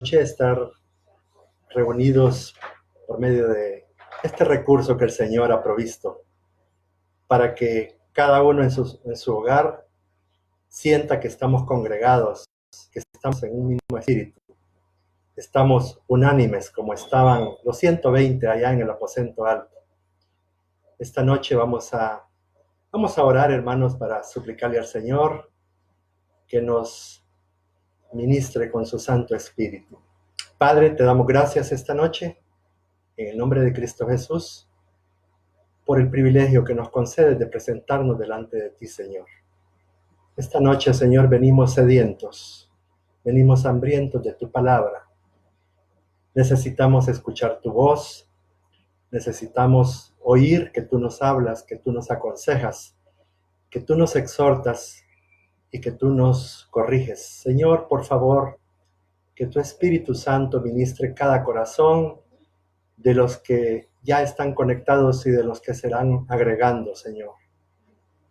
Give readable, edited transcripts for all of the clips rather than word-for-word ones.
estar reunidos por medio de este recurso que el Señor ha provisto para que cada uno en su hogar sienta que estamos congregados, que estamos en un mismo espíritu, estamos unánimes como estaban los 120 allá en el aposento alto. Esta noche vamos a orar, hermanos, para suplicarle al Señor que nos ministre con su Santo Espíritu. Padre, te damos gracias esta noche, en el nombre de Cristo Jesús, por el privilegio que nos concedes de presentarnos delante de ti, Señor. Esta noche, Señor, venimos sedientos, venimos hambrientos de tu palabra. Necesitamos escuchar tu voz, necesitamos oír que tú nos hablas, que tú nos aconsejas, que tú nos exhortas y que tú nos corriges. Señor, por favor, que tu Espíritu Santo ministre cada corazón de los que ya están conectados y de los que serán agregando, Señor,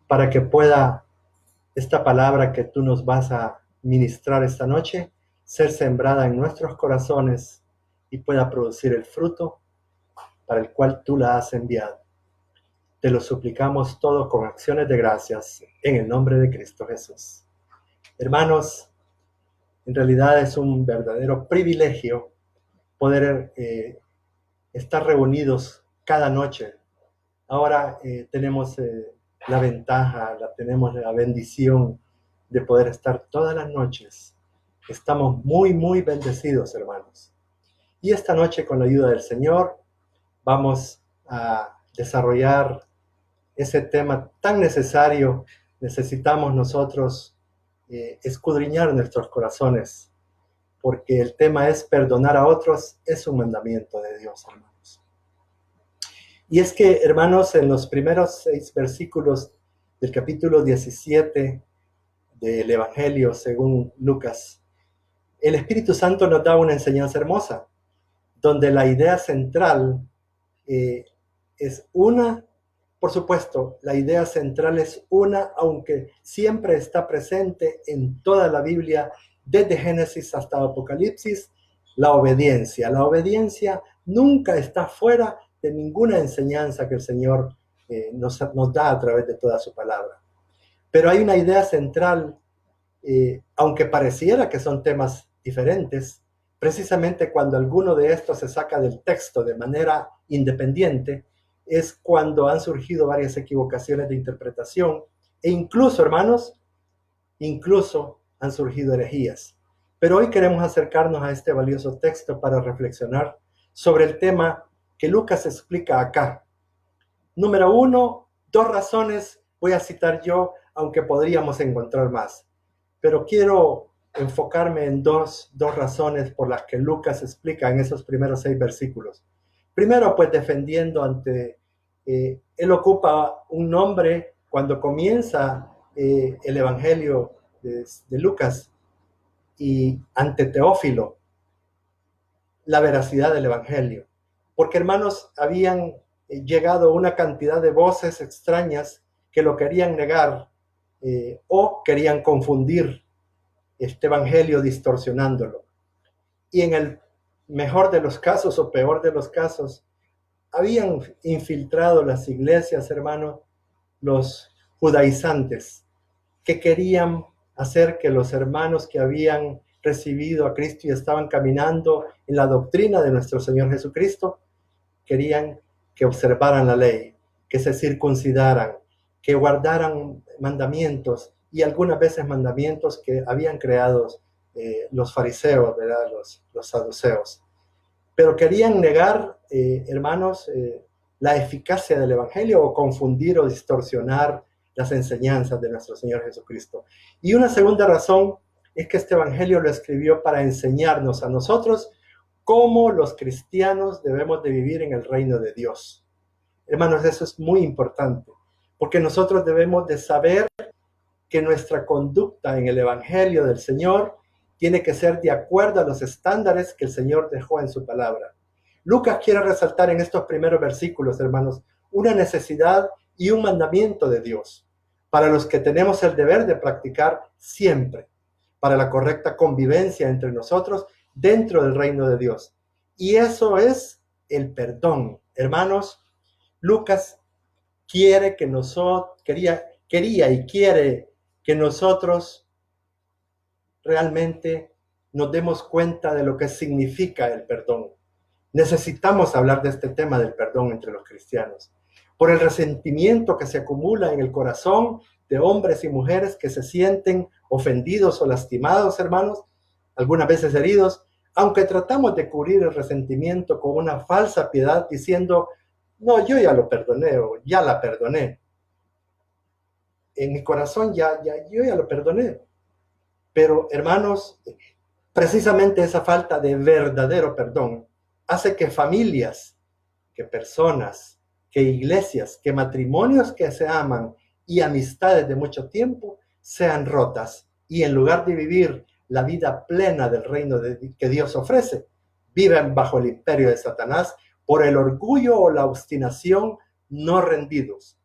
para que pueda esta palabra que tú nos vas a ministrar esta noche ser sembrada en nuestros corazones y pueda producir el fruto para el cual tú la has enviado. Te lo suplicamos todo con acciones de gracias en el nombre de Cristo Jesús. Hermanos, en realidad es un verdadero privilegio poder estar reunidos cada noche. Ahora tenemos tenemos la bendición de poder estar todas las noches. Estamos muy, muy bendecidos, hermanos. Y esta noche, con la ayuda del Señor, vamos a desarrollar ese tema tan necesario. Necesitamos nosotros escudriñar nuestros corazones, porque el tema es perdonar a otros, es un mandamiento de Dios, hermanos. Y es que, hermanos, en los primeros 6 versículos del capítulo 17 del Evangelio según Lucas, el Espíritu Santo nos da una enseñanza hermosa, donde la idea central es una. Por supuesto, la idea central es una, aunque siempre está presente en toda la Biblia, desde Génesis hasta Apocalipsis, la obediencia. La obediencia nunca está fuera de ninguna enseñanza que el Señor nos da a través de toda su palabra. Pero hay una idea central, aunque pareciera que son temas diferentes, precisamente cuando alguno de estos se saca del texto de manera independiente, es cuando han surgido varias equivocaciones de interpretación e incluso, hermanos, han surgido herejías. Pero hoy queremos acercarnos a este valioso texto para reflexionar sobre el tema que Lucas explica acá. Número 1, 2 razones voy a citar yo, aunque podríamos encontrar más. Pero quiero enfocarme en dos razones por las que Lucas explica en esos primeros 6 versículos. Primero, pues defendiendo él ocupa un nombre cuando comienza el Evangelio de Lucas y ante Teófilo, la veracidad del Evangelio. Porque, hermanos, habían llegado una cantidad de voces extrañas que lo querían negar o querían confundir este Evangelio distorsionándolo. Y en el mejor de los casos o peor de los casos, habían infiltrado las iglesias, hermanos, los judaizantes, que querían hacer que los hermanos que habían recibido a Cristo y estaban caminando en la doctrina de nuestro Señor Jesucristo, querían que observaran la ley, que se circuncidaran, que guardaran mandamientos y algunas veces mandamientos que habían creado los fariseos, ¿verdad? Los saduceos. Pero querían negar, hermanos, la eficacia del Evangelio o confundir o distorsionar las enseñanzas de nuestro Señor Jesucristo. Y una segunda razón es que este Evangelio lo escribió para enseñarnos a nosotros cómo los cristianos debemos de vivir en el reino de Dios. Hermanos, eso es muy importante, porque nosotros debemos de saber que nuestra conducta en el Evangelio del Señor tiene que ser de acuerdo a los estándares que el Señor dejó en su palabra. Lucas quiere resaltar en estos primeros versículos, hermanos, una necesidad y un mandamiento de Dios para los que tenemos el deber de practicar siempre, para la correcta convivencia entre nosotros dentro del reino de Dios. Y eso es el perdón. Hermanos, Lucas quiere que nosotros, quería y quiere que nosotros realmente nos demos cuenta de lo que significa el perdón. Necesitamos hablar de este tema del perdón entre los cristianos, por el resentimiento que se acumula en el corazón de hombres y mujeres que se sienten ofendidos o lastimados, hermanos, algunas veces heridos, aunque tratamos de cubrir el resentimiento con una falsa piedad diciendo, no, yo ya lo perdoné o ya la perdoné. En mi corazón yo ya lo perdoné. Pero, hermanos, precisamente esa falta de verdadero perdón hace que familias, que personas, que iglesias, que matrimonios que se aman y amistades de mucho tiempo sean rotas y en lugar de vivir la vida plena del reino que Dios ofrece, viven bajo el imperio de Satanás por el orgullo o la obstinación no rendidos.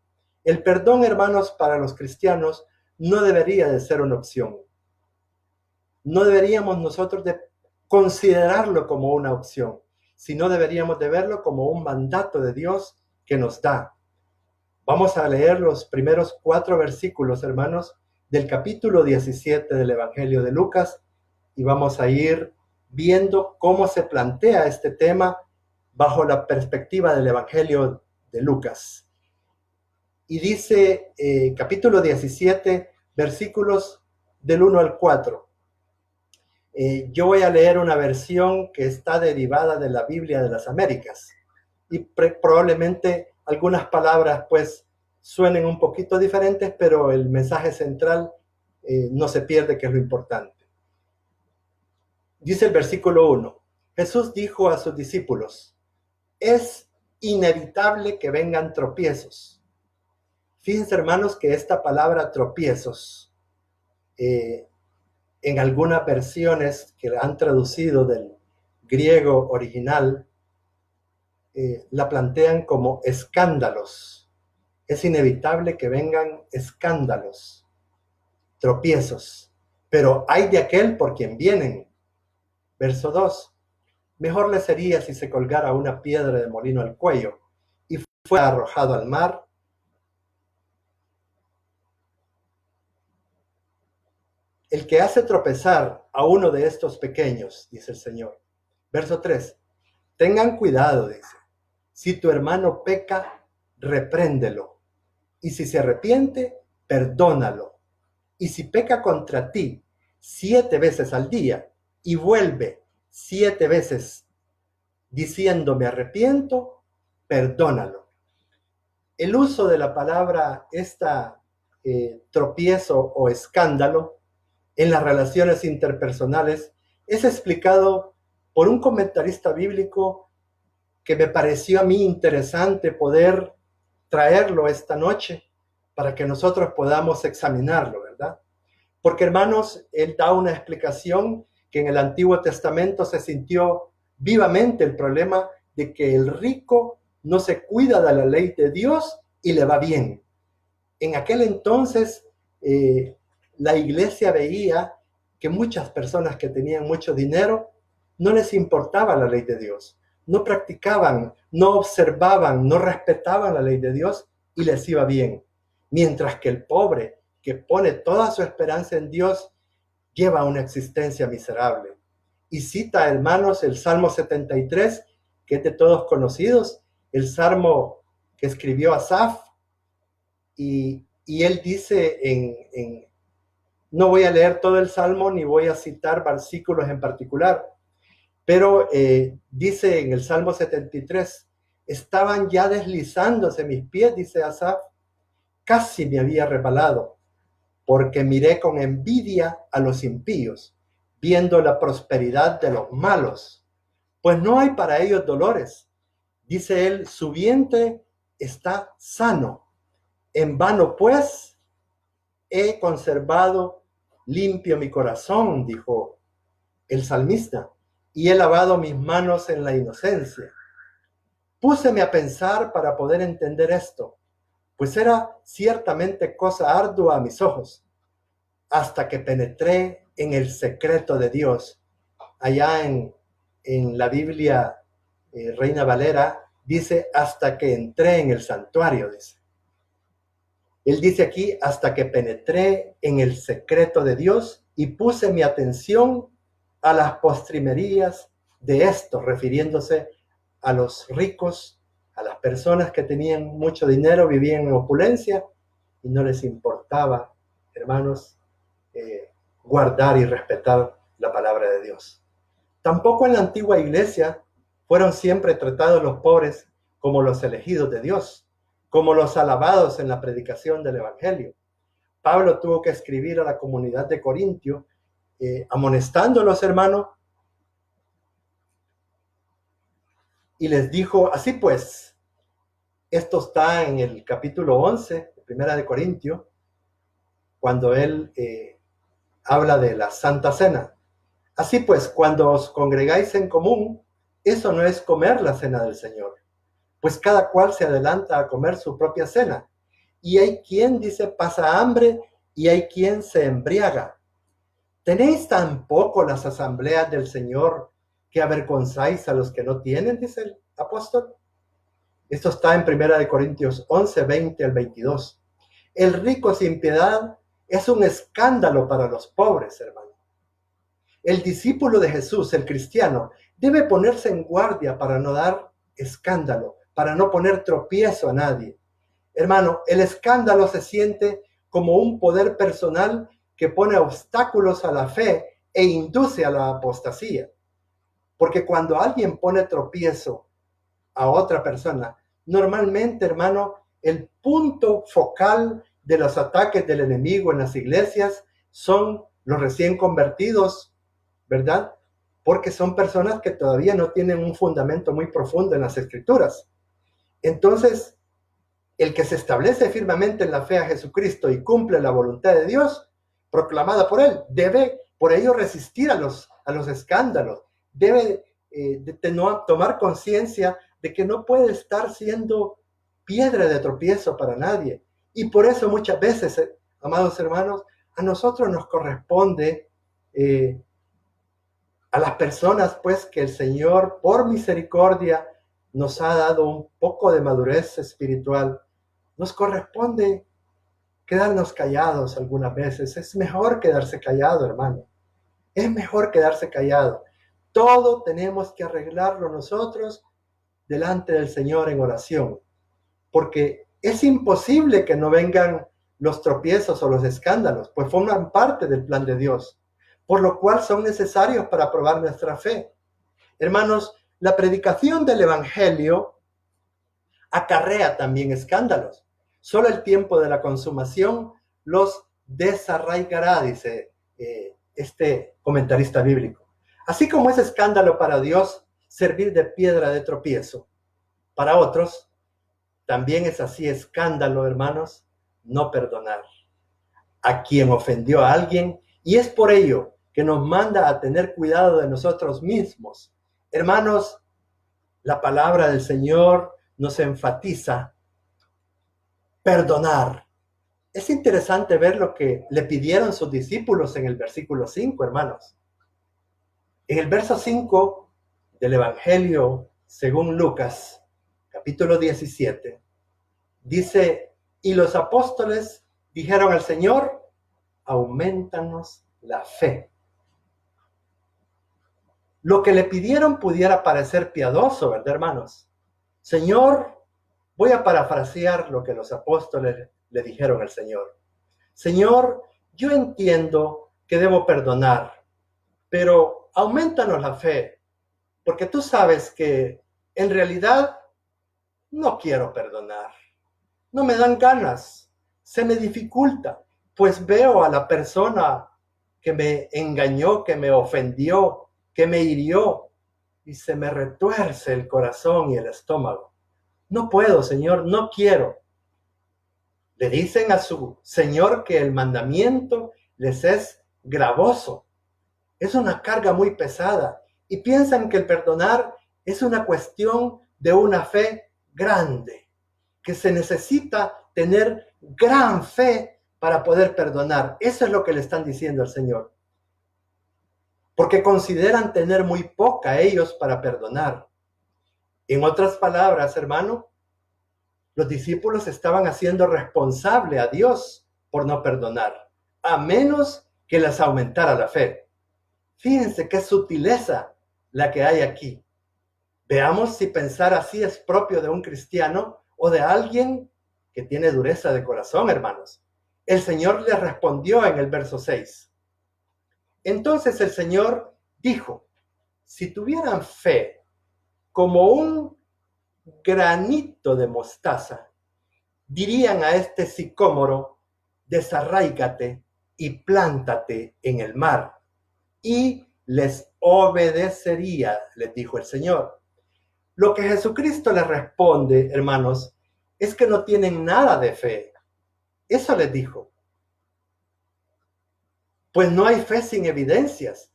El perdón, hermanos, para los cristianos no debería de ser una opción. No deberíamos nosotros de considerarlo como una opción, sino deberíamos de verlo como un mandato de Dios que nos da. Vamos a leer los primeros 4 versículos, hermanos, del capítulo 17 del Evangelio de Lucas y vamos a ir viendo cómo se plantea este tema bajo la perspectiva del Evangelio de Lucas. Y dice capítulo 17, versículos del 1 al 4. Yo voy a leer una versión que está derivada de la Biblia de las Américas y probablemente algunas palabras pues suenen un poquito diferentes, pero el mensaje central no se pierde, que es lo importante. Dice el versículo 1, Jesús dijo a sus discípulos, es inevitable que vengan tropiezos. Fíjense, hermanos, que esta palabra tropiezos en algunas versiones que han traducido del griego original, la plantean como escándalos. Es inevitable que vengan escándalos, tropiezos, pero hay de aquel por quien vienen. Verso 2. Mejor le sería si se colgara una piedra de molino al cuello y fuera arrojado al mar. El que hace tropezar a uno de estos pequeños, dice el Señor. Verso 3. Tengan cuidado, dice. Si tu hermano peca, repréndelo. Y si se arrepiente, perdónalo. Y si peca contra ti 7 veces al día y vuelve 7 veces diciendo me arrepiento, perdónalo. El uso de la palabra tropiezo o escándalo en las relaciones interpersonales es explicado por un comentarista bíblico que me pareció a mí interesante poder traerlo esta noche para que nosotros podamos examinarlo, ¿verdad? Porque, hermanos, él da una explicación que en el Antiguo Testamento se sintió vivamente el problema de que el rico no se cuida de la ley de Dios y le va bien. En aquel entonces, la iglesia veía que muchas personas que tenían mucho dinero no les importaba la ley de Dios. No practicaban, no observaban, no respetaban la ley de Dios y les iba bien. Mientras que el pobre, que pone toda su esperanza en Dios, lleva una existencia miserable. Y cita, hermanos, el Salmo 73, que es de todos conocidos, el Salmo que escribió Asaf, y él dice no voy a leer todo el Salmo ni voy a citar versículos en particular, pero dice en el Salmo 73, estaban ya deslizándose mis pies, dice Asaf, casi me había resbalado, porque miré con envidia a los impíos, viendo la prosperidad de los malos, pues no hay para ellos dolores. Dice él, su vientre está sano. En vano, pues, he conservado limpio mi corazón, dijo el salmista, y he lavado mis manos en la inocencia. Púseme a pensar para poder entender esto, pues era ciertamente cosa ardua a mis ojos, hasta que penetré en el secreto de Dios. allá en la Biblia Reina Valera, dice hasta que entré en el santuario, dice. Él dice aquí, hasta que penetré en el secreto de Dios y puse mi atención a las postrimerías de esto, refiriéndose a los ricos, a las personas que tenían mucho dinero, vivían en opulencia y no les importaba, hermanos, guardar y respetar la palabra de Dios. Tampoco en la antigua iglesia fueron siempre tratados los pobres como los elegidos de Dios, como los alabados en la predicación del Evangelio. Pablo tuvo que escribir a la comunidad de Corintio, amonestando a los hermanos, y les dijo, así pues, esto está en el capítulo 11, de Primera de Corintio, cuando él habla de la Santa Cena. Así pues, cuando os congregáis en común, eso no es comer la cena del Señor, pues cada cual se adelanta a comer su propia cena. Y hay quien dice pasa hambre y hay quien se embriaga. ¿Tenéis tan poco las asambleas del Señor que avergonzáis a los que no tienen? Dice el apóstol. Esto está en 1 Corintios 11, 20 al 22. El rico sin piedad es un escándalo para los pobres, hermano. El discípulo de Jesús, el cristiano, debe ponerse en guardia para no dar escándalo, para no poner tropiezo a nadie. Hermano, el escándalo se siente como un poder personal que pone obstáculos a la fe e induce a la apostasía. Porque cuando alguien pone tropiezo a otra persona, normalmente, hermano, el punto focal de los ataques del enemigo en las iglesias son los recién convertidos, ¿verdad? Porque son personas que todavía no tienen un fundamento muy profundo en las escrituras. Entonces, el que se establece firmemente en la fe a Jesucristo y cumple la voluntad de Dios, proclamada por él, debe por ello resistir a los escándalos, debe tomar conciencia de que no puede estar siendo piedra de tropiezo para nadie. Y por eso muchas veces, amados hermanos, a nosotros nos corresponde a las personas, pues, que el Señor, por misericordia, nos ha dado un poco de madurez espiritual, nos corresponde quedarnos callados algunas veces. Es mejor quedarse callado, hermano. Es mejor quedarse callado. Todo tenemos que arreglarlo nosotros delante del Señor en oración, porque es imposible que no vengan los tropiezos o los escándalos, pues forman parte del plan de Dios, por lo cual son necesarios para probar nuestra fe. Hermanos, la predicación del Evangelio acarrea también escándalos. Solo el tiempo de la consumación los desarraigará, dice este comentarista bíblico. Así como es escándalo para Dios servir de piedra de tropiezo, para otros también es así escándalo, hermanos, no perdonar a quien ofendió a alguien, y es por ello que nos manda a tener cuidado de nosotros mismos. Hermanos, la palabra del Señor nos enfatiza perdonar. Es interesante ver lo que le pidieron sus discípulos en el versículo 5, hermanos. En el verso 5 del Evangelio según Lucas, capítulo 17, dice, y los apóstoles dijeron al Señor, aumentanos la fe. Lo que le pidieron pudiera parecer piadoso, ¿verdad, hermanos? Señor, voy a parafrasear lo que los apóstoles le dijeron al Señor. Señor, yo entiendo que debo perdonar, pero aumentanos la fe, porque tú sabes que en realidad no quiero perdonar. No me dan ganas, se me dificulta, pues veo a la persona que me engañó, que me ofendió, que me hirió, y se me retuerce el corazón y el estómago. No puedo, Señor, no quiero. Le dicen a su Señor que el mandamiento les es gravoso. Es una carga muy pesada y piensan que el perdonar es una cuestión de una fe grande, que se necesita tener gran fe para poder perdonar. Eso es lo que le están diciendo al Señor. porque consideran tener muy poca ellos para perdonar. En otras palabras, hermano, los discípulos estaban haciendo responsable a Dios por no perdonar, a menos que les aumentara la fe. Fíjense qué sutileza la que hay aquí. Veamos si pensar así es propio de un cristiano o de alguien que tiene dureza de corazón, hermanos. El Señor les respondió en el verso 6. Entonces el Señor dijo, si tuvieran fe como un granito de mostaza, dirían a este sicómoro, desarráigate y plántate en el mar, y les obedecería, les dijo el Señor. Lo que Jesucristo les responde, hermanos, es que no tienen nada de fe. Eso les dijo. Pues no hay fe sin evidencias.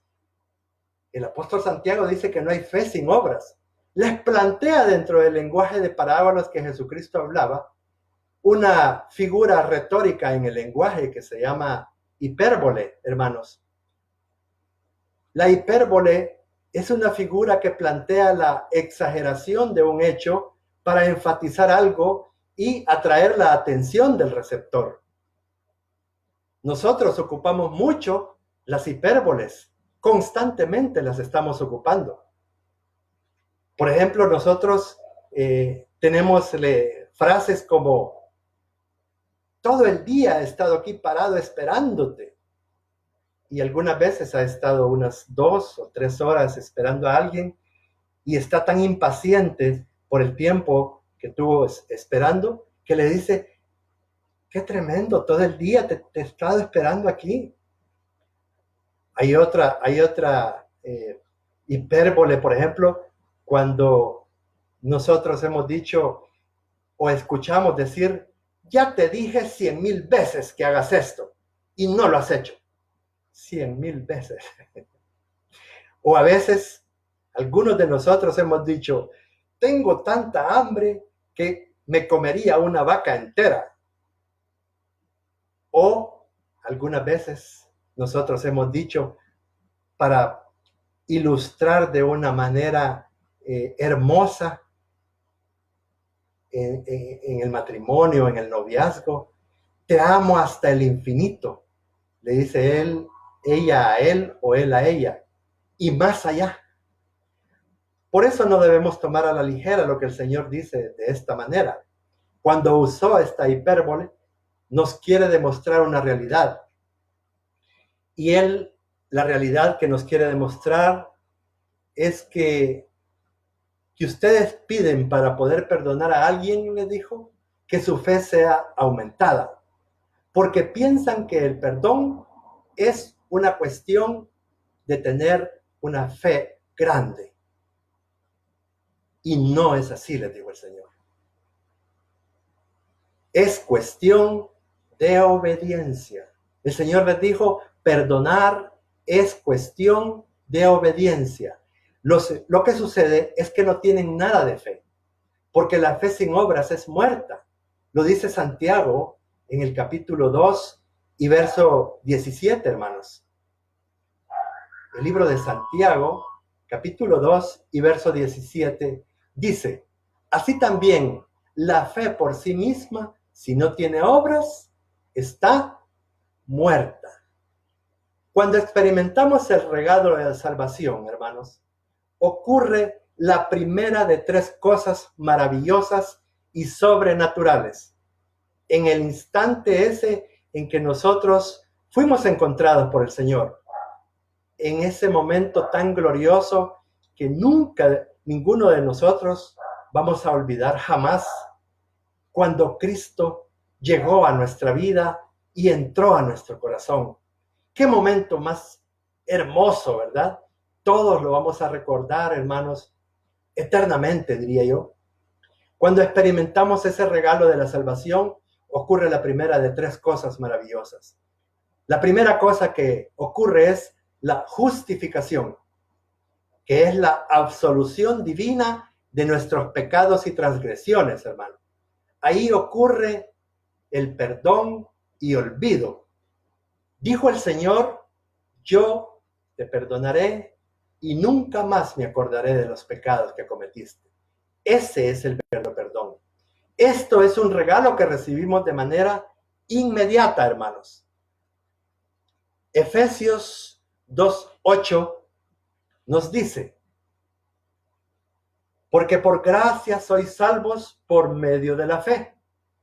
El apóstol Santiago dice que no hay fe sin obras. Les plantea dentro del lenguaje de parábolas que Jesucristo hablaba una figura retórica en el lenguaje que se llama hipérbole, hermanos. La hipérbole es una figura que plantea la exageración de un hecho para enfatizar algo y atraer la atención del receptor. Nosotros ocupamos mucho las hipérboles, constantemente las estamos ocupando. Por ejemplo, nosotros tenemos frases como, todo el día he estado aquí parado esperándote. Y algunas veces ha estado unas 2 o 3 horas esperando a alguien y está tan impaciente por el tiempo que estuvo esperando que le dice, qué tremendo, todo el día te he estado esperando aquí. Hay otra hipérbole, por ejemplo, cuando nosotros hemos dicho o escuchamos decir, ya te dije 100,000 veces que hagas esto y no lo has hecho. 100,000 veces. O a veces, algunos de nosotros hemos dicho, tengo tanta hambre que me comería una vaca entera. O algunas veces nosotros hemos dicho, para ilustrar de una manera hermosa en el matrimonio, en el noviazgo, te amo hasta el infinito, le dice ella a él o él a ella, y más allá. Por eso no debemos tomar a la ligera lo que el Señor dice de esta manera. Cuando usó esta hipérbole, nos quiere demostrar una realidad. Y la realidad que nos quiere demostrar es que ustedes piden para poder perdonar a alguien, les dijo, que su fe sea aumentada. Porque piensan que el perdón es una cuestión de tener una fe grande. Y no es así, les dijo el Señor. Es cuestión de obediencia. El Señor les dijo, perdonar es cuestión de obediencia. Lo que sucede es que no tienen nada de fe, porque la fe sin obras es muerta. Lo dice Santiago en el capítulo 2 y verso 17, hermanos. El libro de Santiago, capítulo 2 y verso 17, dice, así también la fe por sí misma, si no tiene obras, está muerta. Cuando experimentamos el regalo de la salvación, hermanos, ocurre la primera de 3 cosas maravillosas y sobrenaturales. En el instante ese en que nosotros fuimos encontrados por el Señor, en ese momento tan glorioso que nunca ninguno de nosotros vamos a olvidar jamás, cuando Cristo llegó a nuestra vida y entró a nuestro corazón. Qué momento más hermoso, ¿verdad? Todos lo vamos a recordar, hermanos, eternamente, diría yo. Cuando experimentamos ese regalo de la salvación, ocurre la primera de 3 cosas maravillosas. La primera cosa que ocurre es la justificación, que es la absolución divina de nuestros pecados y transgresiones, hermano. Ahí ocurre el perdón y olvido. Dijo el Señor, yo te perdonaré y nunca más me acordaré de los pecados que cometiste. Ese es el verdadero perdón. Esto es un regalo que recibimos de manera inmediata, hermanos. Efesios 2:8 nos dice: porque por gracia sois salvos por medio de la fe,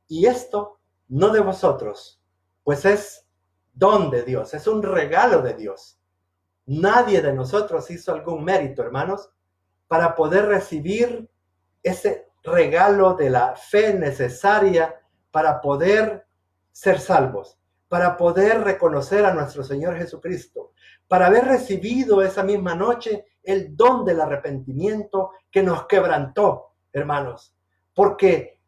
y esto no de vosotros, pues es don de Dios, es un regalo de Dios. Nadie de nosotros hizo algún mérito, hermanos, para poder recibir ese regalo de la fe necesaria para poder ser salvos, para poder reconocer a nuestro Señor Jesucristo, para haber recibido esa misma noche el don del arrepentimiento que nos quebrantó, hermanos. Porque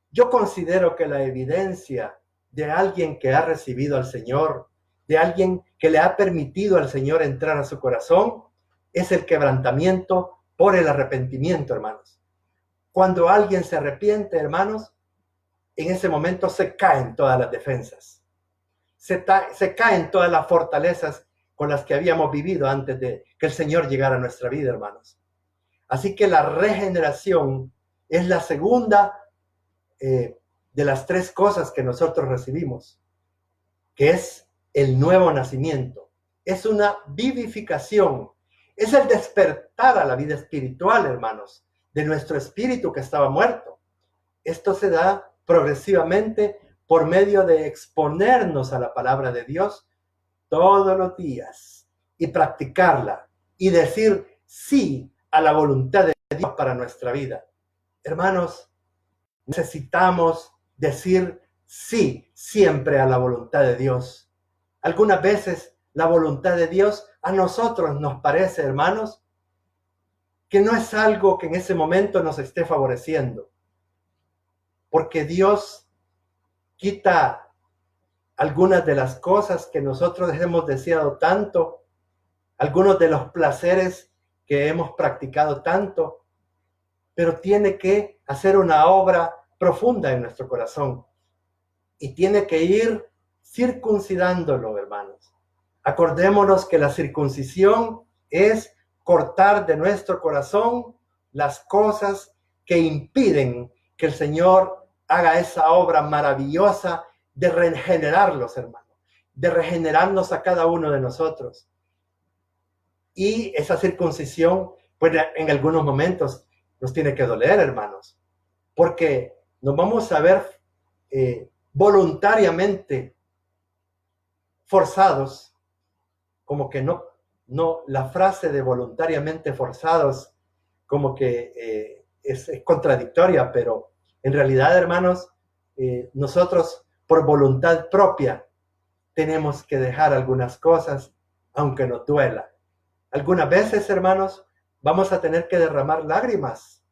yo considero que la evidencia de alguien que ha recibido al Señor, de alguien que le ha permitido al Señor entrar a su corazón, es el quebrantamiento por el arrepentimiento, hermanos. Cuando alguien se arrepiente, hermanos, en ese momento se caen todas las defensas. Se caen todas las fortalezas con las que habíamos vivido antes de que el Señor llegara a nuestra vida, hermanos. Así que la regeneración es la segunda de las tres cosas que nosotros recibimos, que es el nuevo nacimiento. Es una vivificación, es el despertar a la vida espiritual, hermanos, de nuestro espíritu que estaba muerto. Esto se da progresivamente por medio de exponernos a la palabra de Dios todos los días y practicarla y decir sí a la voluntad de Dios para nuestra vida. Hermanos, necesitamos decir sí siempre a la voluntad de Dios. Algunas veces la voluntad de Dios a nosotros nos parece, hermanos, que no es algo que en ese momento nos esté favoreciendo, porque Dios quita algunas de las cosas que nosotros hemos deseado tanto, algunos de los placeres que hemos practicado tanto, pero tiene que hacer una obra profunda en nuestro corazón y tiene que ir circuncidándolo, hermanos. Acordémonos que la circuncisión es cortar de nuestro corazón las cosas que impiden que el Señor haga esa obra maravillosa de regenerarlos, hermanos, de regenerarnos a cada uno de nosotros. Y esa circuncisión, pues en algunos momentos nos tiene que doler, hermanos, porque nos vamos a ver voluntariamente forzados, como que no, la frase de voluntariamente forzados, como que es contradictoria, pero en realidad, hermanos, nosotros por voluntad propia tenemos que dejar algunas cosas, aunque nos duela. Algunas veces, hermanos, vamos a tener que derramar lágrimas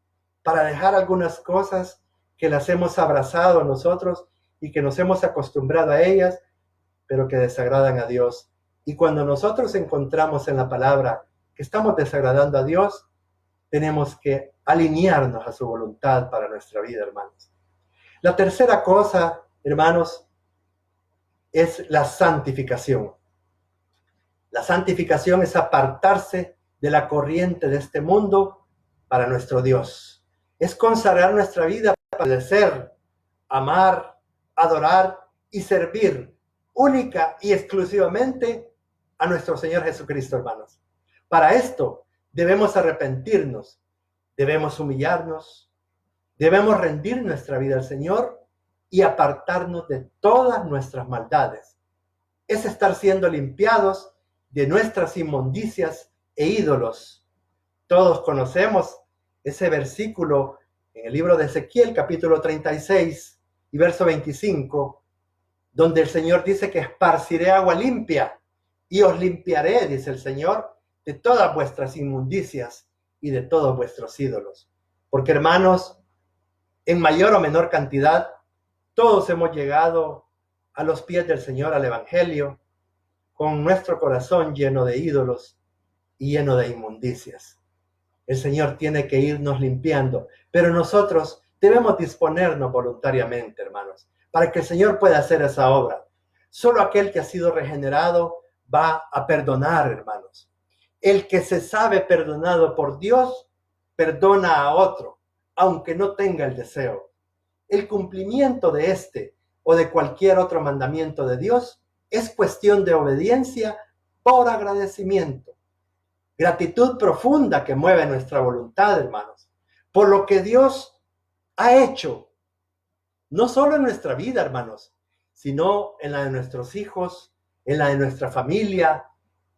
para dejar algunas cosas que las hemos abrazado nosotros y que nos hemos acostumbrado a ellas, pero que desagradan a Dios. Y cuando nosotros encontramos en la palabra que estamos desagradando a Dios, tenemos que alinearnos a su voluntad para nuestra vida, hermanos. La tercera cosa, hermanos, es la santificación. La santificación es apartarse de la corriente de este mundo para nuestro Dios. Es consagrar nuestra vida para obedecer, amar, adorar y servir única y exclusivamente a nuestro Señor Jesucristo, hermanos. Para esto debemos arrepentirnos, debemos humillarnos, debemos rendir nuestra vida al Señor y apartarnos de todas nuestras maldades. Es estar siendo limpiados de nuestras inmundicias e ídolos. Todos conocemos ese versículo en el libro de Ezequiel, capítulo 36 y verso 25, donde el Señor dice que esparciré agua limpia y os limpiaré, dice el Señor, de todas vuestras inmundicias y de todos vuestros ídolos. Porque, hermanos, en mayor o menor cantidad, todos hemos llegado a los pies del Señor, al Evangelio, con nuestro corazón lleno de ídolos y lleno de inmundicias. El Señor tiene que irnos limpiando, pero nosotros debemos disponernos voluntariamente, hermanos, para que el Señor pueda hacer esa obra. Solo aquel que ha sido regenerado va a perdonar, hermanos. El que se sabe perdonado por Dios, perdona a otro, aunque no tenga el deseo. El cumplimiento de este o de cualquier otro mandamiento de Dios es cuestión de obediencia por agradecimiento. Gratitud profunda que mueve nuestra voluntad, hermanos, por lo que Dios ha hecho, no solo en nuestra vida, hermanos, sino en la de nuestros hijos, en la de nuestra familia,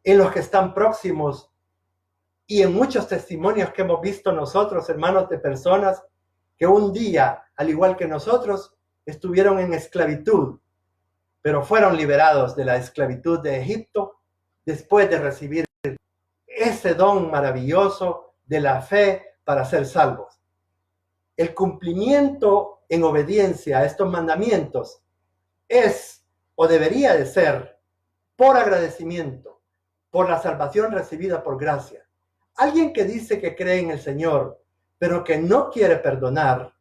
en los que están próximos y en muchos testimonios que hemos visto nosotros, hermanos, de personas que un día, al igual que nosotros, estuvieron en esclavitud, pero fueron liberados de la esclavitud de Egipto después de recibir ese don maravilloso de la fe para ser salvos. El cumplimiento en obediencia a estos mandamientos es o debería de ser por agradecimiento, por la salvación recibida por gracia. Alguien que dice que cree en el Señor, pero que no quiere perdonar,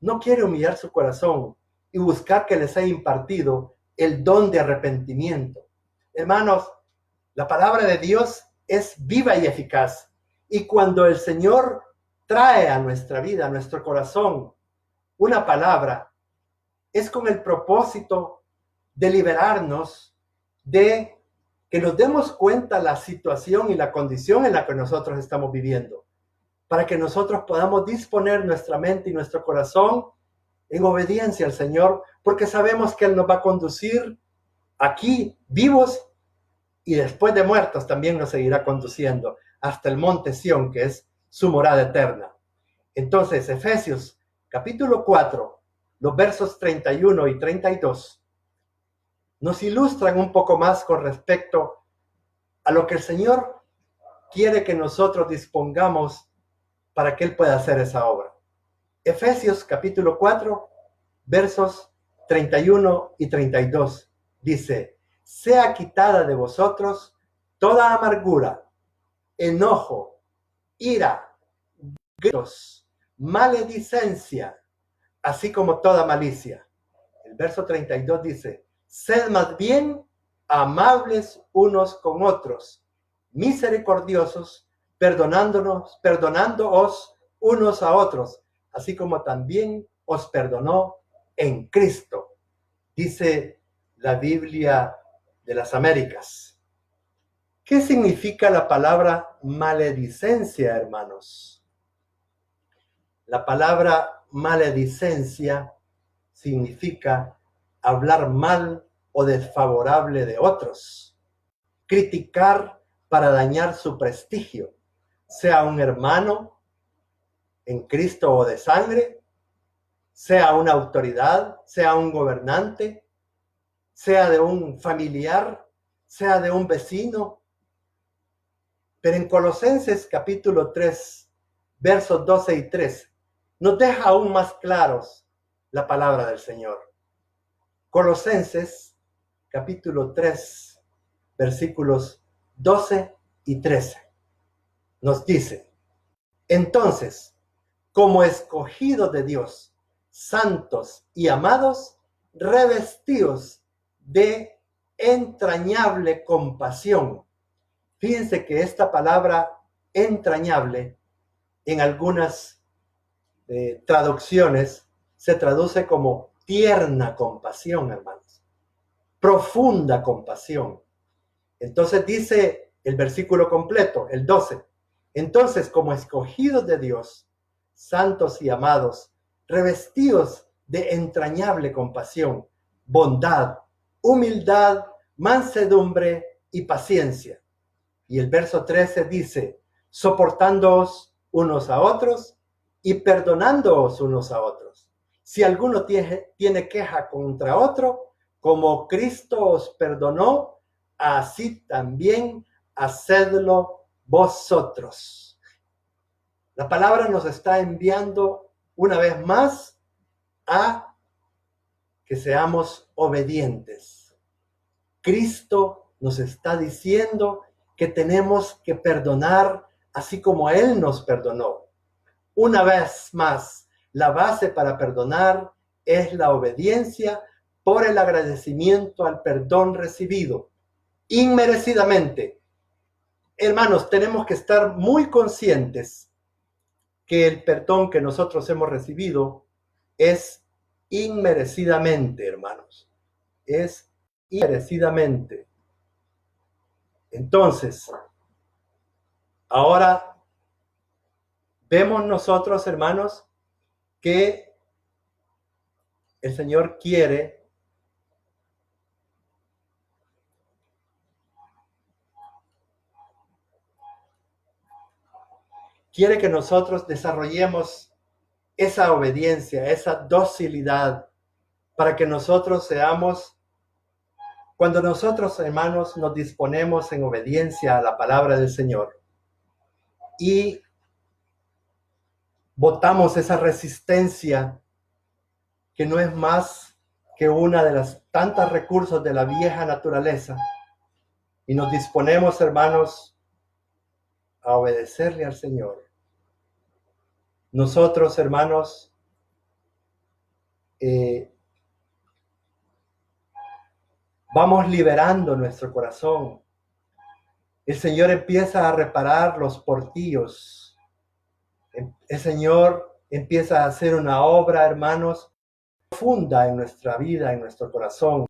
no quiere humillar su corazón y buscar que les sea impartido el don de arrepentimiento. Hermanos, la palabra de Dios es viva y eficaz. Y cuando el Señor trae a nuestra vida, a nuestro corazón, una palabra, es con el propósito de liberarnos, de que nos demos cuenta la situación y la condición en la que nosotros estamos viviendo, para que nosotros podamos disponer nuestra mente y nuestro corazón en obediencia al Señor, porque sabemos que Él nos va a conducir aquí vivos y después de muertos también nos seguirá conduciendo hasta el monte Sión, que es su morada eterna. Entonces, Efesios capítulo 4, los versos 31 y 32, nos ilustran un poco más con respecto a lo que el Señor quiere que nosotros dispongamos para que Él pueda hacer esa obra. Efesios capítulo 4, versos 31 y 32, dice: sea quitada de vosotros toda amargura, enojo, ira, gritos, maledicencia, así como toda malicia. El verso 32 dice: sed más bien amables unos con otros, misericordiosos, perdonándoos unos a otros, así como también os perdonó en Cristo, dice la Biblia de las Américas. ¿Qué significa la palabra maledicencia, hermanos? La palabra maledicencia significa hablar mal o desfavorable de otros, criticar para dañar su prestigio, sea un hermano en Cristo o de sangre, sea una autoridad, sea un gobernante, sea de un familiar, sea de un vecino. Pero en Colosenses capítulo 3, versos 12 y 13, nos deja aún más claros la palabra del Señor. Colosenses capítulo 3, versículos 12 y 13, nos dice: entonces, como escogidos de Dios, santos y amados, revestidos de entrañable compasión. Fíjense que esta palabra entrañable en algunas traducciones se traduce como tierna compasión, hermanos. Profunda compasión. Entonces dice el versículo completo, el 12. Entonces, como escogidos de Dios, santos y amados, revestidos de entrañable compasión, bondad, humildad, mansedumbre y paciencia. Y el verso 13 dice: soportándoos unos a otros y perdonándoos unos a otros. Si alguno tiene queja contra otro, como Cristo os perdonó, así también hacedlo vosotros. La palabra nos está enviando una vez más a que seamos obedientes. Cristo nos está diciendo que tenemos que perdonar así como Él nos perdonó. Una vez más, la base para perdonar es la obediencia por el agradecimiento al perdón recibido. inmerecidamente. Hermanos, tenemos que estar muy conscientes que el perdón que nosotros hemos recibido es inmerecidamente, hermanos. Es inmerecidamente. Entonces, ahora vemos nosotros, hermanos, que el Señor quiere que nosotros desarrollemos esa obediencia, esa docilidad, para que nosotros seamos, cuando nosotros, hermanos, nos disponemos en obediencia a la palabra del Señor y botamos esa resistencia que no es más que una de las tantas recursos de la vieja naturaleza, y nos disponemos, hermanos, a obedecerle al Señor. Nosotros, hermanos, vamos liberando nuestro corazón. El Señor empieza a reparar los portillos. El Señor empieza a hacer una obra, hermanos, profunda en nuestra vida, en nuestro corazón.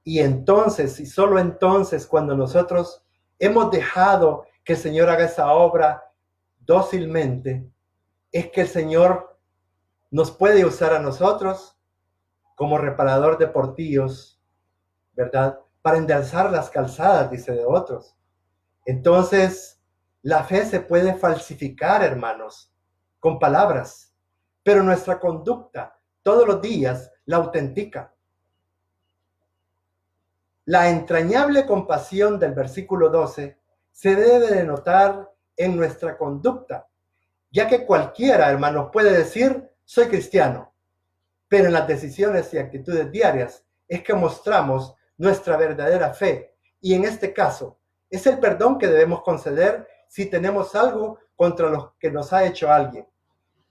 Y entonces, y solo entonces, cuando nosotros hemos dejado que el Señor haga esa obra dócilmente, es que el Señor nos puede usar a nosotros como reparador de portillos, ¿verdad? Para enderezar las calzadas, dice de otros. Entonces, la fe se puede falsificar, hermanos, con palabras, pero nuestra conducta todos los días la autentica. La entrañable compasión del versículo 12 se debe de notar en nuestra conducta, ya que cualquiera, hermanos, puede decir, soy cristiano, pero en las decisiones y actitudes diarias es que mostramos nuestra verdadera fe. Y en este caso, es el perdón que debemos conceder si tenemos algo contra lo que nos ha hecho alguien.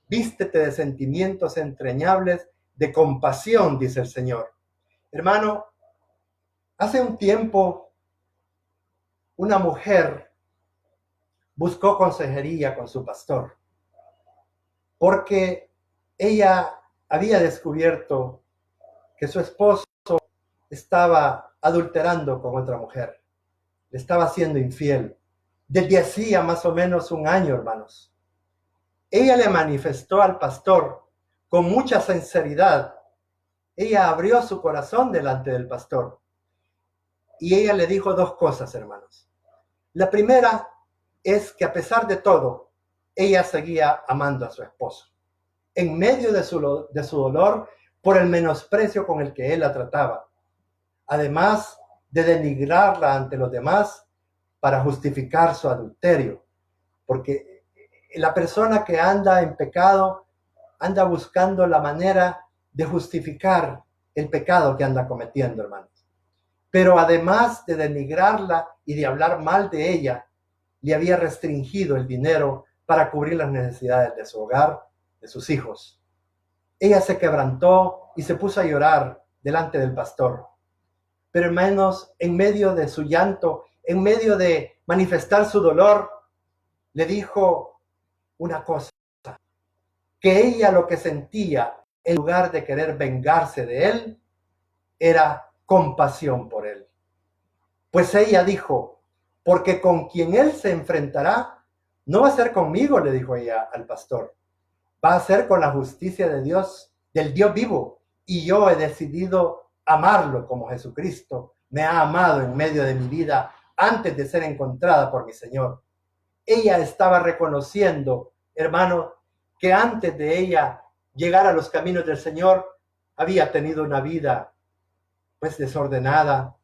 Vístete de sentimientos entrañables, de compasión, dice el Señor. Hermano, hace un tiempo, una mujer buscó consejería con su pastor, porque ella había descubierto que su esposo estaba adulterando con otra mujer, le estaba siendo infiel, desde hacía más o menos un año, hermanos. Ella le manifestó al pastor con mucha sinceridad. Ella abrió su corazón delante del pastor y ella le dijo dos cosas, hermanos. La primera es que a pesar de todo, ella seguía amando a su esposo, en medio de su dolor por el menosprecio con el que él la trataba, además de denigrarla ante los demás para justificar su adulterio, porque la persona que anda en pecado anda buscando la manera de justificar el pecado que anda cometiendo, hermanos. Pero además de denigrarla y de hablar mal de ella, le había restringido el dinero para cubrir las necesidades de su hogar, de sus hijos. Ella se quebrantó y se puso a llorar delante del pastor. Pero hermanos, en medio de su llanto, en medio de manifestar su dolor, le dijo una cosa, que ella lo que sentía, en lugar de querer vengarse de él, era compasión por él. Pues ella dijo, porque con quien él se enfrentará, no va a ser conmigo, le dijo ella al pastor, va a ser con la justicia de Dios, del Dios vivo, y yo he decidido amarlo como Jesucristo me ha amado en medio de mi vida antes de ser encontrada por mi Señor. Ella estaba reconociendo, hermano, que antes de ella llegar a los caminos del Señor, había tenido una vida pues desordenada.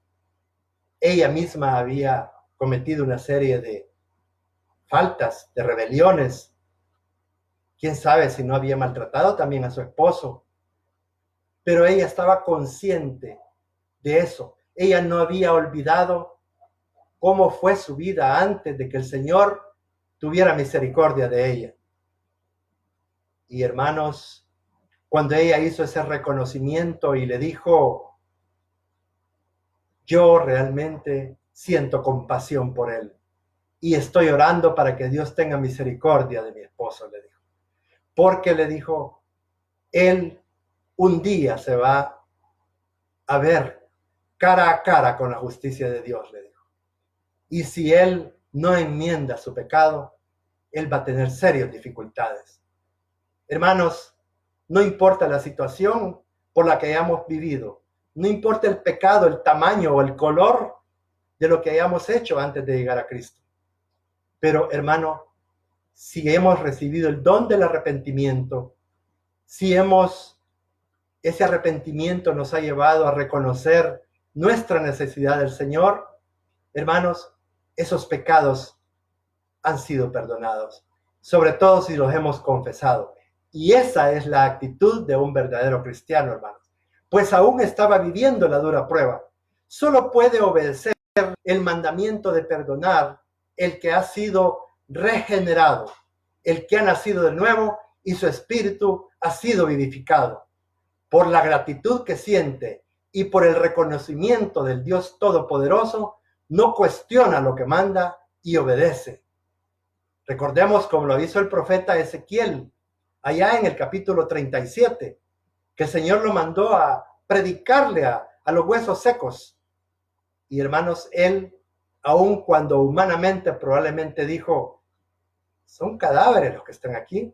Ella misma había cometido una serie de faltas, de rebeliones. Quién sabe si no había maltratado también a su esposo. Pero ella estaba consciente de eso. Ella no había olvidado cómo fue su vida antes de que el Señor tuviera misericordia de ella. Y hermanos, cuando ella hizo ese reconocimiento y le dijo, yo realmente siento compasión por él y estoy orando para que Dios tenga misericordia de mi esposo, le dijo. Porque le dijo, él un día se va a ver cara a cara con la justicia de Dios, le dijo. Y si él no enmienda su pecado, él va a tener serias dificultades. Hermanos, no importa la situación por la que hayamos vivido, no importa el pecado, el tamaño o el color de lo que hayamos hecho antes de llegar a Cristo. Pero, hermano, si hemos recibido el don del arrepentimiento, si ese arrepentimiento nos ha llevado a reconocer nuestra necesidad del Señor, hermanos, esos pecados han sido perdonados, sobre todo si los hemos confesado. Y esa es la actitud de un verdadero cristiano, hermanos. Pues aún estaba viviendo la dura prueba. Solo puede obedecer el mandamiento de perdonar el que ha sido regenerado, el que ha nacido de nuevo y su espíritu ha sido vivificado. Por la gratitud que siente y por el reconocimiento del Dios Todopoderoso, no cuestiona lo que manda y obedece. Recordemos como lo hizo el profeta Ezequiel, allá en el capítulo 37, que el Señor lo mandó a predicarle a los huesos secos. Y hermanos, él, aun cuando humanamente probablemente dijo, son cadáveres los que están aquí,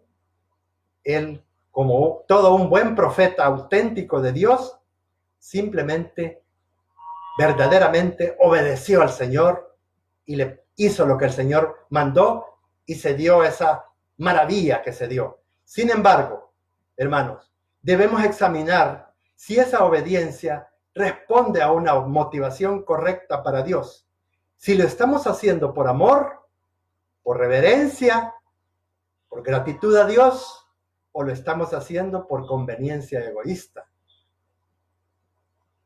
él, como todo un buen profeta auténtico de Dios, simplemente, verdaderamente obedeció al Señor y le hizo lo que el Señor mandó y se dio esa maravilla que se dio. Sin embargo, hermanos, debemos examinar si esa obediencia responde a una motivación correcta para Dios. Si lo estamos haciendo por amor, por reverencia, por gratitud a Dios, o lo estamos haciendo por conveniencia egoísta.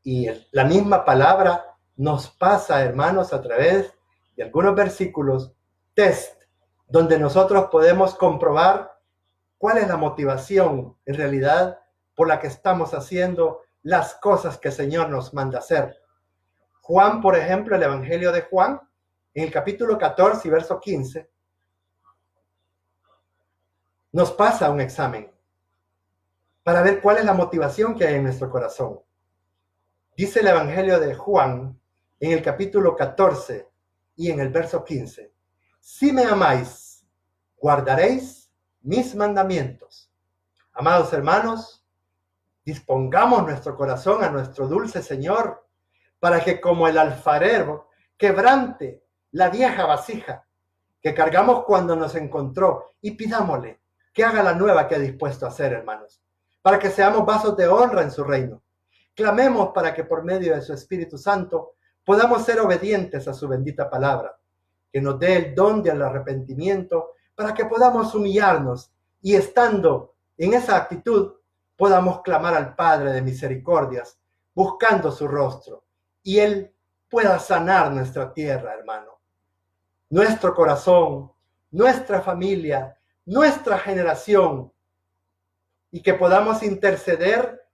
Y la misma palabra nos pasa, hermanos, a través de algunos versículos, test, donde nosotros podemos comprobar cuál es la motivación en realidad por la que estamos haciendo las cosas que el Señor nos manda hacer. Juan, por ejemplo, el Evangelio de Juan, en el capítulo 14 y verso 15, nos pasa un examen para ver cuál es la motivación que hay en nuestro corazón. Dice el Evangelio de Juan, en el capítulo 14 y en el verso 15, si me amáis, guardaréis mis mandamientos. Amados hermanos, dispongamos nuestro corazón a nuestro dulce Señor, para que como el alfarero quebrante la vieja vasija que cargamos cuando nos encontró y pidámosle que haga la nueva que ha dispuesto a hacer, hermanos, para que seamos vasos de honra en su reino. Clamemos para que por medio de su Espíritu Santo podamos ser obedientes a su bendita palabra, que nos dé el don del arrepentimiento para que podamos humillarnos y estando en esa actitud podamos clamar al Padre de misericordias, buscando su rostro, y Él pueda sanar nuestra tierra, hermano, nuestro corazón, nuestra familia, nuestra generación, y que podamos interceder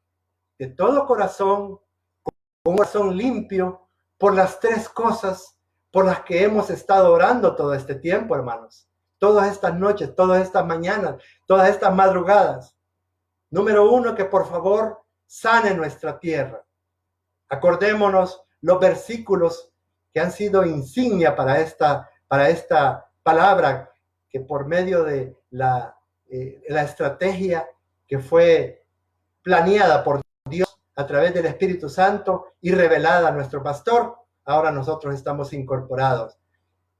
de todo corazón, con un corazón limpio, por las tres cosas por las que hemos estado orando todo este tiempo, hermanos. Todas estas noches, todas estas mañanas, todas estas madrugadas. Número uno, que por favor sane nuestra tierra. Acordémonos los versículos que han sido insignia para esta palabra, que por medio de la estrategia que fue planeada por Dios a través del Espíritu Santo y revelada a nuestro pastor, ahora nosotros estamos incorporados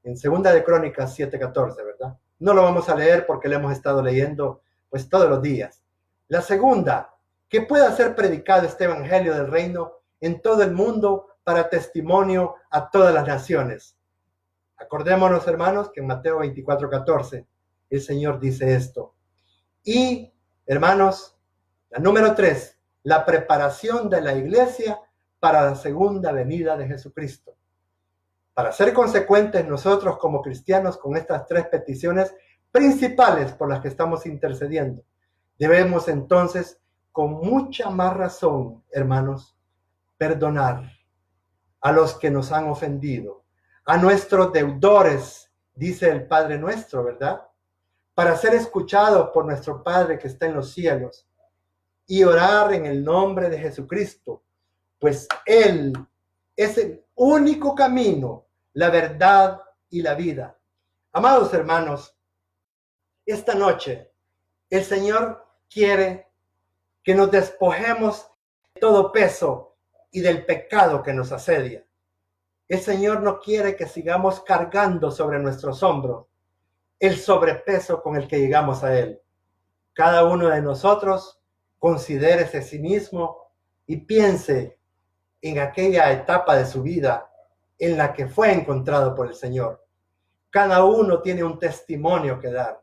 en Segunda de Crónicas 7:14, ¿verdad? No lo vamos a leer porque lo hemos estado leyendo pues todos los días. La segunda, que pueda ser predicado este evangelio del reino en todo el mundo para testimonio a todas las naciones. Acordémonos, hermanos, que en Mateo 24:14 el Señor dice esto. Y, hermanos, la número 3, la preparación de la iglesia para la segunda venida de Jesucristo. Para ser consecuentes nosotros como cristianos con estas tres peticiones principales por las que estamos intercediendo, debemos entonces, con mucha más razón, hermanos, perdonar, a los que nos han ofendido, a nuestros deudores, dice el Padre nuestro, ¿verdad? Para ser escuchados por nuestro Padre que está en los cielos y orar en el nombre de Jesucristo, pues Él es el único camino, la verdad y la vida. Amados hermanos, esta noche el Señor quiere que nos despojemos de todo peso y del pecado que nos asedia. El Señor no quiere que sigamos cargando sobre nuestros hombros el sobrepeso con el que llegamos a Él. Cada uno de nosotros considérese a sí mismo y piense en aquella etapa de su vida en la que fue encontrado por el Señor. Cada uno tiene un testimonio que dar.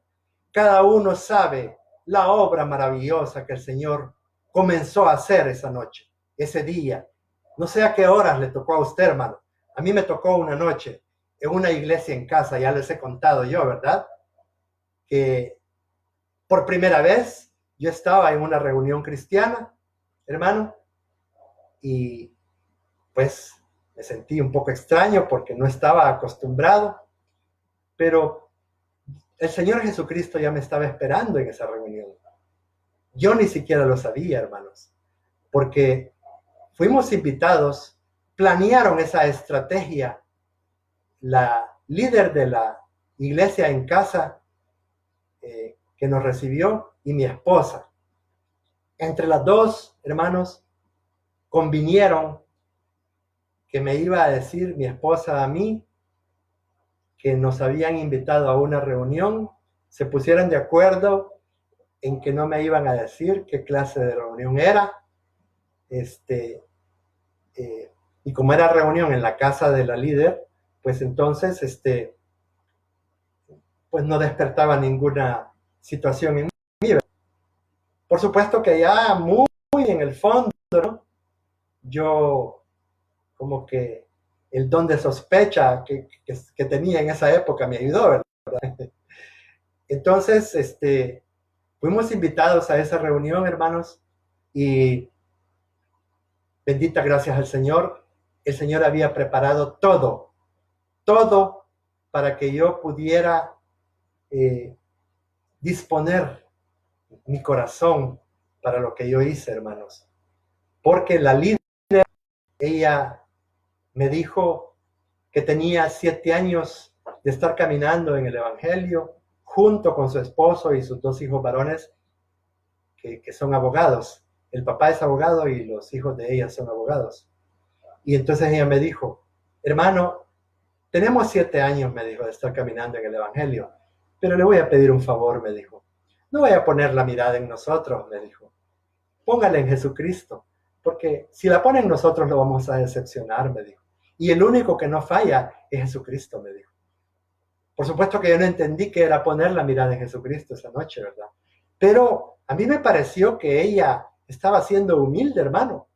Cada uno sabe la obra maravillosa que el Señor comenzó a hacer esa noche, ese día. No sé a qué horas le tocó a usted, hermano. A mí me tocó una noche en una iglesia en casa, ya les he contado yo, ¿verdad? Que por primera vez yo estaba en una reunión cristiana, hermano, y pues me sentí un poco extraño porque no estaba acostumbrado, pero el Señor Jesucristo ya me estaba esperando en esa reunión. Yo ni siquiera lo sabía, hermanos, porque fuimos invitados, planearon esa estrategia. La líder de la iglesia en casa que nos recibió y mi esposa. Entre las dos, hermanos, convinieron que me iba a decir mi esposa a mí que nos habían invitado a una reunión, se pusieron de acuerdo en que no me iban a decir qué clase de reunión era, y como era reunión en la casa de la líder, pues entonces, pues no despertaba ninguna situación en mí. Por supuesto que ya muy en el fondo, ¿no? Yo como que el don de sospecha que tenía en esa época me ayudó, ¿verdad? Entonces, fuimos invitados a esa reunión, hermanos, y bendita gracias al Señor, el Señor había preparado todo, todo para que yo pudiera disponer mi corazón para lo que yo hice, hermanos. Porque la líder, ella me dijo que tenía 7 años de estar caminando en el Evangelio junto con su esposo y sus 2 hijos varones que son abogados. El papá es abogado y los hijos de ella son abogados. Y entonces ella me dijo, hermano, tenemos 7 años, me dijo, de estar caminando en el Evangelio, pero le voy a pedir un favor, me dijo. No voy a poner la mirada en nosotros, me dijo. Póngala en Jesucristo, porque si la pone en nosotros lo vamos a decepcionar, me dijo. Y el único que no falla es Jesucristo, me dijo. Por supuesto que yo no entendí que era poner la mirada en Jesucristo esa noche, ¿verdad? Pero a mí me pareció que ella estaba siendo humilde, hermano,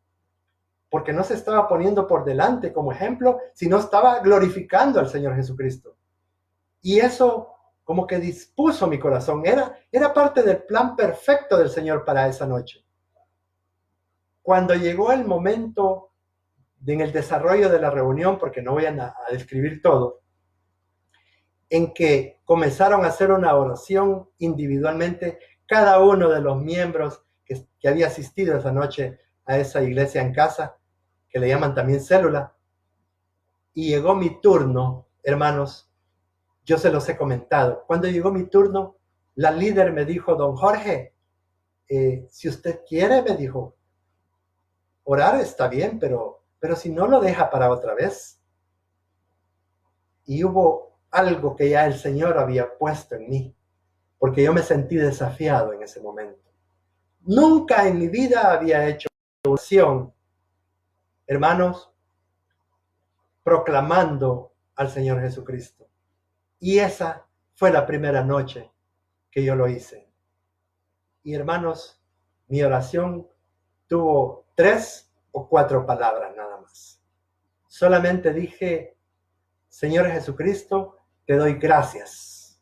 porque no se estaba poniendo por delante como ejemplo, sino estaba glorificando al Señor Jesucristo. Y eso como que dispuso mi corazón, era parte del plan perfecto del Señor para esa noche. Cuando llegó el momento en el desarrollo de la reunión, porque no voy a describir todo, en que comenzaron a hacer una oración individualmente, cada uno de los miembros que había asistido esa noche a esa iglesia en casa, que le llaman también célula, y llegó mi turno, hermanos, yo se los he comentado. Cuando llegó mi turno, la líder me dijo, don Jorge, si usted quiere, me dijo, orar está bien, pero si no lo deja para otra vez. Y hubo algo que ya el Señor había puesto en mí, porque yo me sentí desafiado en ese momento. Nunca en mi vida había hecho oración, hermanos, proclamando al Señor Jesucristo. Y esa fue la primera noche que yo lo hice. Y hermanos, mi oración tuvo 3 o 4 palabras nada más. Solamente dije, Señor Jesucristo, te doy gracias.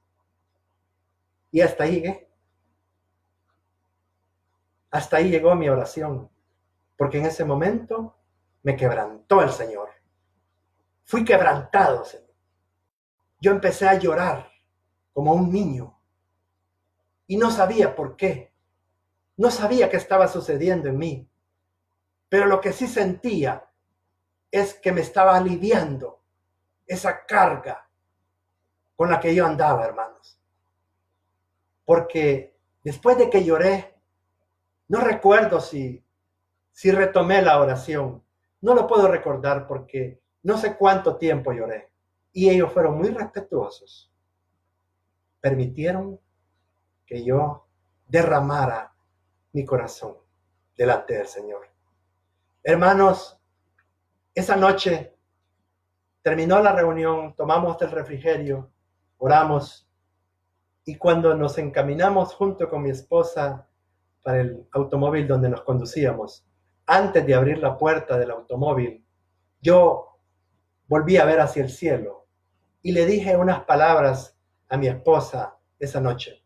Y hasta ahí, hasta ahí llegó mi oración, porque en ese momento me quebrantó el Señor. fui quebrantado, Señor. Yo empecé a llorar como un niño y no sabía por qué. No sabía qué estaba sucediendo en mí. Pero lo que sí sentía es que me estaba aliviando esa carga con la que yo andaba, hermanos. Porque después de que lloré, no recuerdo si retomé la oración. No lo puedo recordar porque no sé cuánto tiempo lloré. Y ellos fueron muy respetuosos. Permitieron que yo derramara mi corazón delante del Señor. Hermanos, esa noche terminó la reunión, tomamos el refrigerio, oramos, y cuando nos encaminamos junto con mi esposa para el automóvil donde nos conducíamos, antes de abrir la puerta del automóvil, yo volví a ver hacia el cielo y le dije unas palabras a mi esposa esa noche.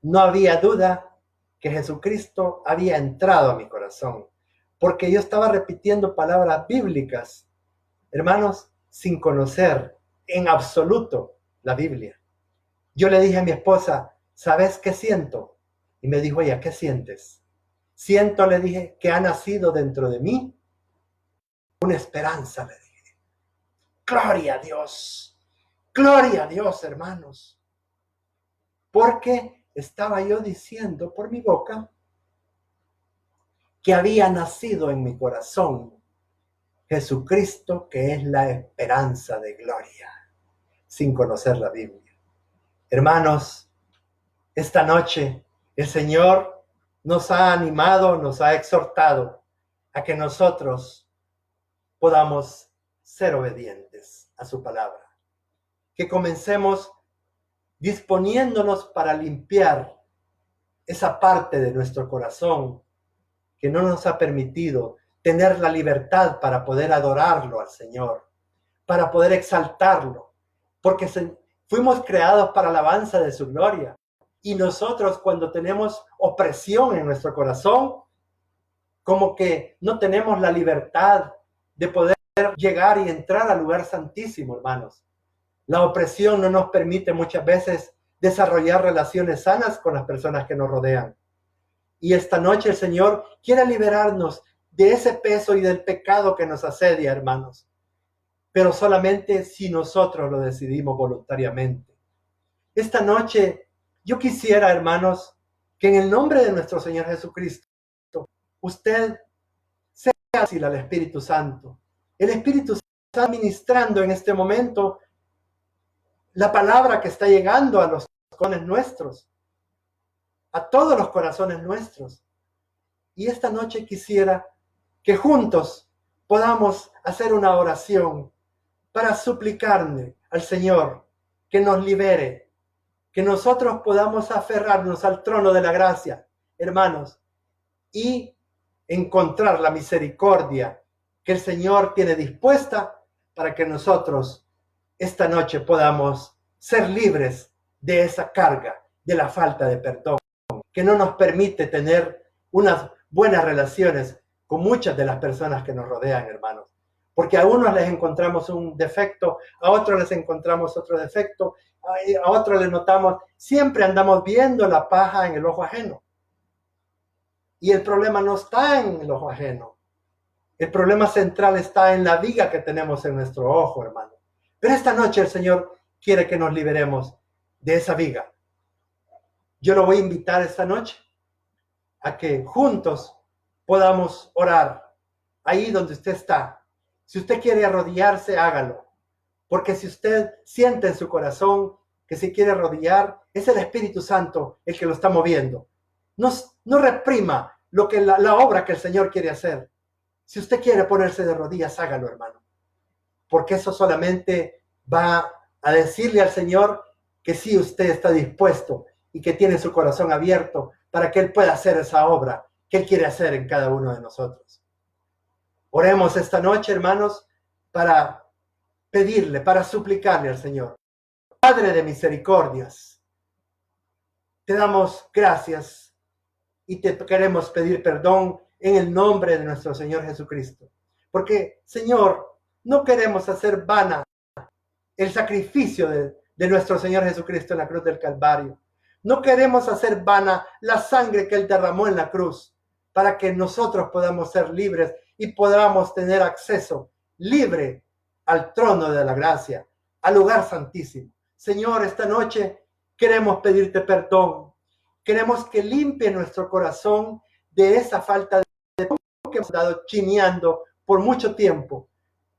No había duda que Jesucristo había entrado a mi corazón, porque yo estaba repitiendo palabras bíblicas, hermanos, sin conocer en absoluto la Biblia. Yo le dije a mi esposa, ¿sabes qué siento? Y me dijo ella, ¿qué sientes? Siento, le dije, que ha nacido dentro de mí una esperanza, le dije. Gloria a Dios, hermanos. Porque estaba yo diciendo por mi boca que había nacido en mi corazón Jesucristo, que es la esperanza de gloria, sin conocer la Biblia. Hermanos, esta noche el Señor nos ha animado, nos ha exhortado a que nosotros podamos ser obedientes a su palabra. Que comencemos disponiéndonos para limpiar esa parte de nuestro corazón que no nos ha permitido tener la libertad para poder adorarlo al Señor, para poder exaltarlo, porque fuimos creados para la alabanza de su gloria. Y nosotros, cuando tenemos opresión en nuestro corazón, como que no tenemos la libertad de poder llegar y entrar al lugar santísimo, hermanos. La opresión no nos permite muchas veces desarrollar relaciones sanas con las personas que nos rodean. Y esta noche el Señor quiere liberarnos de ese peso y del pecado que nos asedia, hermanos. Pero solamente si nosotros lo decidimos voluntariamente. Esta noche yo quisiera, hermanos, que en el nombre de nuestro Señor Jesucristo, usted sea fácil al Espíritu Santo. El Espíritu Santo está ministrando en este momento la palabra que está llegando a los corazones nuestros, a todos los corazones nuestros. Y esta noche quisiera que juntos podamos hacer una oración para suplicarle al Señor que nos libere, que nosotros podamos aferrarnos al trono de la gracia, hermanos, y encontrar la misericordia que el Señor tiene dispuesta para que nosotros esta noche podamos ser libres de esa carga, de la falta de perdón, que no nos permite tener unas buenas relaciones con muchas de las personas que nos rodean, hermanos. Porque a unos les encontramos un defecto, a otros les encontramos otro defecto, a otros les notamos, siempre andamos viendo la paja en el ojo ajeno. Y el problema no está en el ojo ajeno. El problema central está en la viga que tenemos en nuestro ojo, hermano. Pero esta noche el Señor quiere que nos liberemos de esa viga. Yo lo voy a invitar esta noche a que juntos podamos orar ahí donde usted está. Si usted quiere arrodillarse, hágalo. Porque si usted siente en su corazón que se quiere arrodillar, es el Espíritu Santo el que lo está moviendo. No reprima la obra que el Señor quiere hacer. Si usted quiere ponerse de rodillas, hágalo, hermano. Porque eso solamente va a decirle al Señor que sí, usted está dispuesto y que tiene su corazón abierto para que Él pueda hacer esa obra que Él quiere hacer en cada uno de nosotros. Oremos esta noche, hermanos, para pedirle, para suplicarle al Señor. Padre de misericordias, te damos gracias y te queremos pedir perdón en el nombre de nuestro Señor Jesucristo. Porque, Señor, No queremos hacer vana el sacrificio de nuestro Señor Jesucristo en la cruz del Calvario. No queremos hacer vana la sangre que Él derramó en la cruz para que nosotros podamos ser libres y podamos tener acceso libre al trono de la gracia, al lugar santísimo. Señor, esta noche queremos pedirte perdón. Queremos que limpie nuestro corazón de esa falta de perdón que hemos estado chineando por mucho tiempo.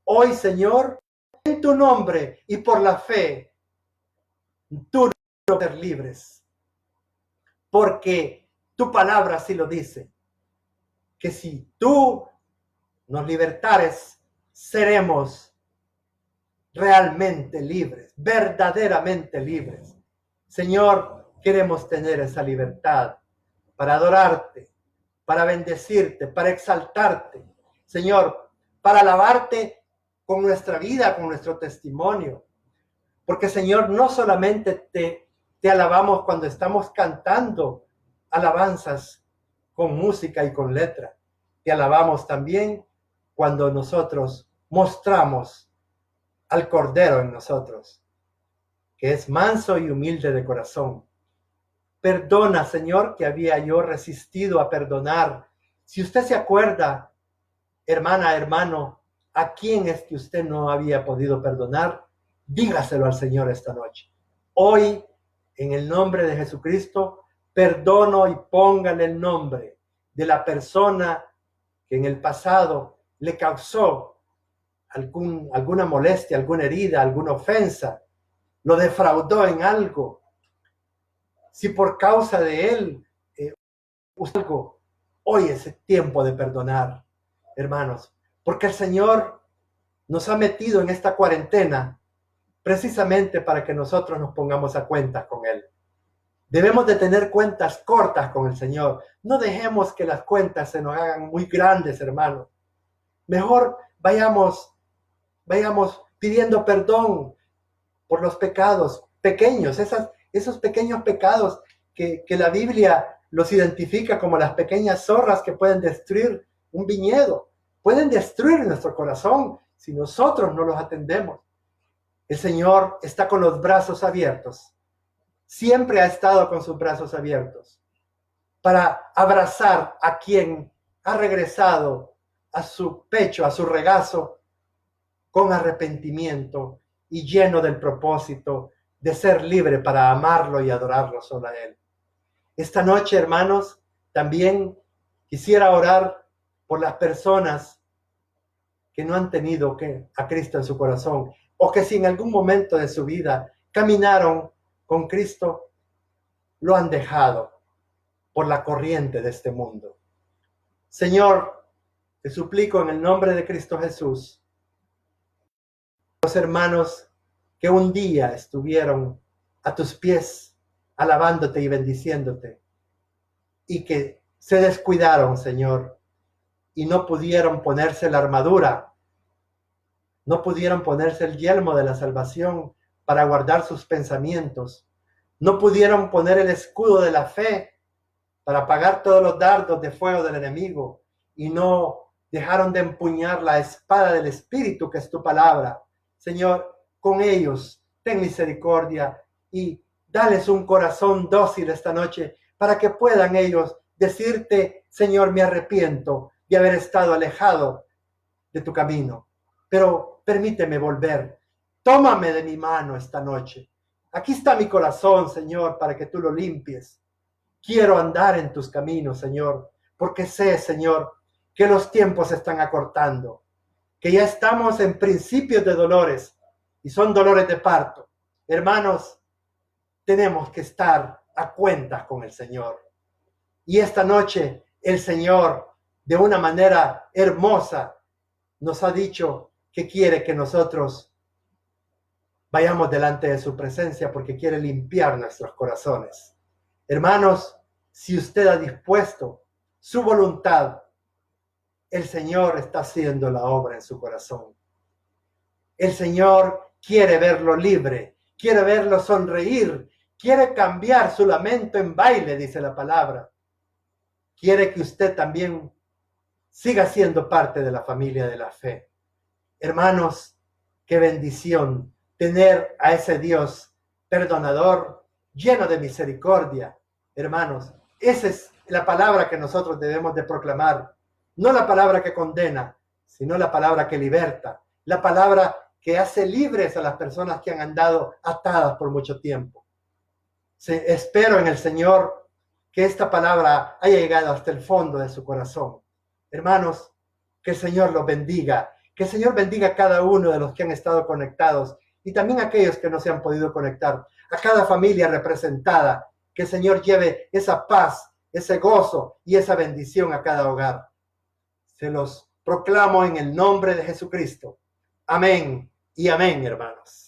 Hoy, Señor, en tu nombre y por la fe, tú nos ser libres. Porque tu palabra así lo dice, que si tú nos libertares, seremos realmente libres, verdaderamente libres. Señor, queremos tener esa libertad para adorarte, para bendecirte, para exaltarte. Señor, para alabarte con nuestra vida, con nuestro testimonio. Porque, Señor, no solamente te alabamos cuando estamos cantando alabanzas con música y con letra. Te alabamos también cuando nosotros mostramos al Cordero en nosotros, que es manso y humilde de corazón. Perdona, Señor, que había yo resistido a perdonar. Si usted se acuerda, hermana, hermano, a quién es que usted no había podido perdonar, dígaselo al Señor esta noche. Hoy, en el nombre de Jesucristo, perdono y póngale el nombre de la persona que en el pasado le causó alguna molestia, alguna herida, alguna ofensa, lo defraudó en algo. Si por causa de él, algo, hoy es el tiempo de perdonar, hermanos, porque el Señor nos ha metido en esta cuarentena precisamente para que nosotros nos pongamos a cuentas con Él. Debemos de tener cuentas cortas con el Señor. No dejemos que las cuentas se nos hagan muy grandes, hermanos. Mejor vayamos pidiendo perdón por los pecados pequeños, esos pequeños pecados que la Biblia los identifica como las pequeñas zorras que pueden destruir un viñedo, pueden destruir nuestro corazón si nosotros no los atendemos. El Señor está con los brazos abiertos. Siempre ha estado con sus brazos abiertos para abrazar a quien ha regresado a su pecho, a su regazo, con arrepentimiento y lleno del propósito de ser libre para amarlo y adorarlo solo a Él. Esta noche, hermanos, también quisiera orar por las personas que no han tenido a Cristo en su corazón, o que si en algún momento de su vida caminaron con Cristo, lo han dejado por la corriente de este mundo. Señor, te suplico en el nombre de Cristo Jesús, los hermanos que un día estuvieron a tus pies, alabándote y bendiciéndote, y que se descuidaron, Señor, y no pudieron ponerse la armadura, no pudieron ponerse el yelmo de la salvación para guardar sus pensamientos, no pudieron poner el escudo de la fe para apagar todos los dardos de fuego del enemigo, y no dejaron de empuñar la espada del Espíritu, que es tu palabra. Señor, con ellos ten misericordia y dales un corazón dócil esta noche para que puedan ellos decirte: Señor, me arrepiento de haber estado alejado de tu camino, pero permíteme volver. Tómame de mi mano esta noche. Aquí está mi corazón, Señor, para que tú lo limpies. Quiero andar en tus caminos, Señor, porque sé, Señor, que los tiempos se están acortando, que ya estamos en principios de dolores y son dolores de parto. Hermanos, tenemos que estar a cuentas con el Señor. Y esta noche el Señor, de una manera hermosa, nos ha dicho que quiere que nosotros vayamos delante de su presencia porque quiere limpiar nuestros corazones. Hermanos, si usted ha dispuesto su voluntad, el Señor está haciendo la obra en su corazón. El Señor quiere verlo libre, quiere verlo sonreír, quiere cambiar su lamento en baile, dice la palabra. Quiere que usted también siga siendo parte de la familia de la fe. Hermanos, qué bendición tener a ese Dios perdonador, lleno de misericordia. Hermanos, esa es la palabra que nosotros debemos de proclamar. No la palabra que condena, sino la palabra que liberta. La palabra que hace libres a las personas que han andado atadas por mucho tiempo. Espero en el Señor que esta palabra haya llegado hasta el fondo de su corazón. Hermanos, que el Señor los bendiga. Que el Señor bendiga a cada uno de los que han estado conectados y también a aquellos que no se han podido conectar. A cada familia representada. Que el Señor lleve esa paz, ese gozo y esa bendición a cada hogar. Se los proclamo en el nombre de Jesucristo. Amén y amén, hermanos.